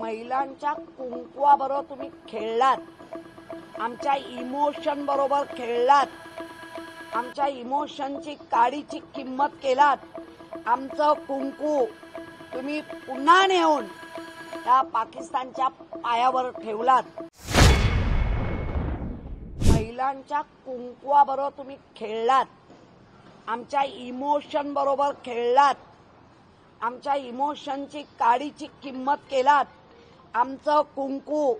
महिलांच्या कुंकवाबरोबर तुम्ही खेळलात, आमच्या इमोशन बरोबर खेळलात, आमच्या इमोशनची काडीची किंमत केलात. आमचं कुंकू तुम्ही पुन्हा नेऊन त्या पाकिस्तानच्या पायावर ठेवलात. महिलांच्या कुंकवाबरोबर तुम्ही खेळलात, आमच्या इमोशन बरोबर खेळलात, आमच्या इमोशनची काडीची किंमत केलात. आमचं कुंकू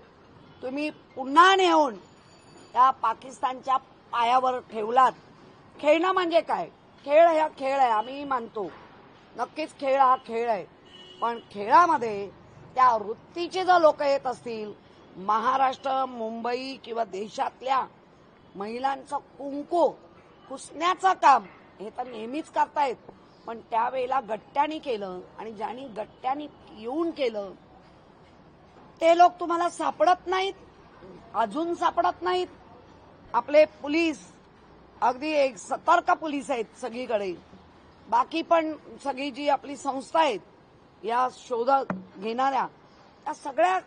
तुम्ही पुन्हा नेऊन त्या पाकिस्तानच्या पायावर ठेवलात. खेळणं म्हणजे काय? खेळ हा खेळ आहे, आम्ही मानतो. नक्कीच खेळ हा खेळ आहे, पण खेळामध्ये त्या वृत्तीचे जर लोक येत असतील, महाराष्ट्र, मुंबई किंवा देशातल्या महिलांचं कुंकू पुसण्याचं काम हे तर नेहमीच करतायत, पण त्यावेळेला गट्ट्यानी केलं आणि ज्यांनी गट्ट्यानी येऊन केलं ते लोक तुम्हाला सापडत नाहीत, अजून सापडत नाहीत. आपले पोलीस अगदी एक सतर्क पोलीस आहेत सगळीकडे. बाकी पण सगळी जी आपली संस्था आहेत या शोध घेणाऱ्या, त्या सगळ्या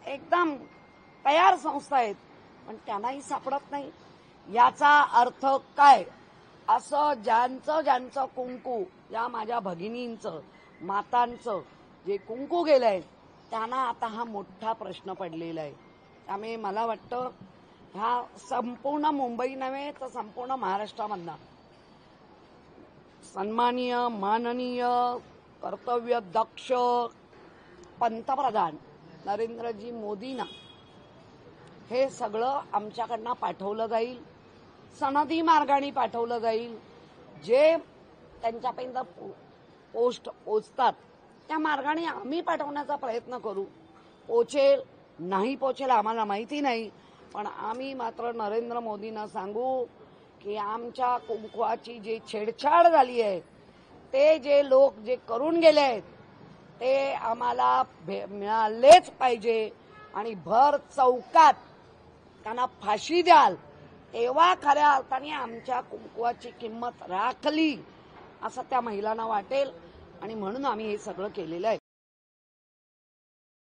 एकदम तयार संस्था आहेत, पण त्यांनाही सापडत नाही. याचा अर्थ काय? असं ज्यांचं कुंकू, या माझ्या भगिनींचं, मातांचं जे कुंकू गेलंय, त्यांना आता हा मोठा प्रश्न पडलेला आहे. त्यामुळे मला वाटतं ह्या संपूर्ण मुंबई नव्हे तर संपूर्ण महाराष्ट्रामधला सन्माननीय, माननीय, कर्तव्यदक्ष पंतप्रधान नरेंद्रजी मोदींना हे सगळं आमच्याकडनं पाठवलं जाईल, सनदी मार्गाने पाठवलं जाईल. जे त्यांच्यापर्यंत पोस्ट पोचतात त्या मार्गाने आम्ही पाठवण्याचा प्रयत्न करू. पोचेल नाही पोचेल आम्हाला माहिती नाही, पण आम्ही मात्र नरेंद्र मोदींना सांगू की आमच्या कुंकवाची जी छेडछाड झाली आहे, ते जे लोक जे करून गेले आहेत ते आम्हाला मिळालेच पाहिजे आणि भर चौकात त्यांना फाशी द्याल, तेव्हा खऱ्या अर्थाने आमच्या कुंकवाची किंमत राखली असं त्या महिलांना वाटेल. आणि म्हणून आम्ही हे सगळं केलेलं आहे.